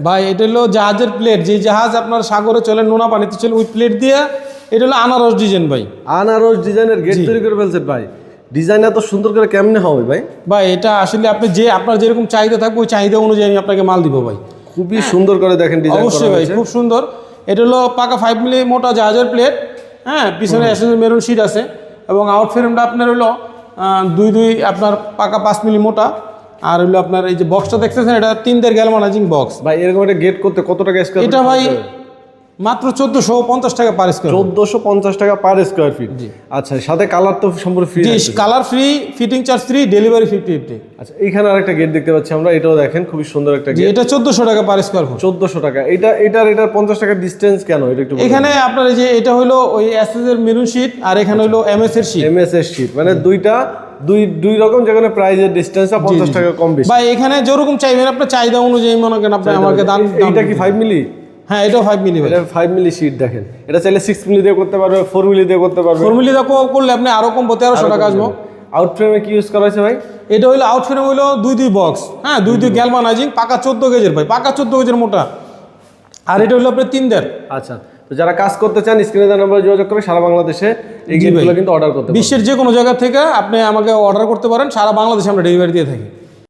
ভাই এটা হলো জাহাজের প্লেট, যে জাহাজ আপনার সাগরে চলে, নোনা পানিতে চলে, ওই প্লেট দিয়ে এটা হলো আনারস ডিজাইন ভাই। আনারস ডিজাইনের গেট তৈরি করে ফেলছেন ভাই। ডিজাইন এত সুন্দর করে কেমনে হবে ভাই? ভাই এটা আসলে আপনি যে আপনার যেরকম চাহিদা থাকবে ওই চাহিদা অনুযায়ী আমি আপনাকে মাল দিব ভাই। খুবই সুন্দর করে দেখেন ডিজাইন করা অবশ্যই ভাই, হয়েছে। খুব সুন্দর। এটা হলো পাকা 5 মিলি মোটা জাহাজের প্লেট, হ্যাঁ, পিছনে এসএস মেরুন শীট আছে এবং আউট ফ্রেমটা আপনার হলো দুই আপনার পাকা 5 মিলি মোটা। আর হলো আপনার এই যে বক্সটা দেখতেছেন, এটা 3 দের গ্যালভানাইজিং বক্স ভাই এরকম একটা গেট করতে কত টাকা স্কয়ার? এটা ভাই মাত্র 1450 টাকা পার স্কয়ার। 1450 টাকা পার স্কয়ার ফিট। আচ্ছা, সাথে কালার তো সম্পূর্ণ ফ্রি। জি, colour free, fitting charge free, delivery 50-50। আচ্ছা, এইখানে আরেকটা গেট দেখতে পাচ্ছি আমরা, এটাও দেখেন খুবই সুন্দর একটা জি, গেট। এটা 1400 টাকা পার স্কয়ার ফুট। 1400 টাকা। এটার 50 টাকা ডিসটেন্স কেন এটা একটু বলুন। এখানে আপনার এই যে এটা হলো ওই এসএস এর মেরুন শীট, আর এখানে হলো এমএস এর শীট। এমএস এর শীট, মানে দুই রকম, যেখানে প্রাইজের ডিসটেন্সটা 50 টাকা কম বেশি। ভাই এখানে যেরকম চাইবেন আপনার চাহিদা অনুযায়ী মনে করেন আপনি আমাকে দাম। এইটা কি 5 মিলি? হ্যাঁ, এটাও 5 মিলি ভাই। এটা 5 মিলি শীট দেখেন। এটা চাইলে 6 মিলি দিয়ে করতে পারবে, 4 মিলি দিয়ে করতে পারবে। 4 মিলি করলে আপনি আরো কম 1300 টাকা আসবে। আউট ফ্রেমে কি ইউজ করা হয়েছে ভাই? এটা হইলো আউট ফ্রেম হইলো দুই বক্স, হ্যাঁ, দুই গ্যালভানাইজিং, পাকা 14 গেজের ভাই, পাকা 14 গেজের মোটা। আর এটা হইলো আপনার 3 দের। আচ্ছা, তো যারা কাজ করতে চান স্ক্রিনে দেওয়া নম্বরে যোগাযোগ করে সারা বাংলাদেশে এই গেটগুলো কিন্তু অর্ডার করতে পারেন। বিশ্বের যে কোনো জায়গা থেকে আপনি আমাকে অর্ডার করতে পারেন, সারা বাংলাদেশে আমরা ডেলিভারি দিয়ে থাকি।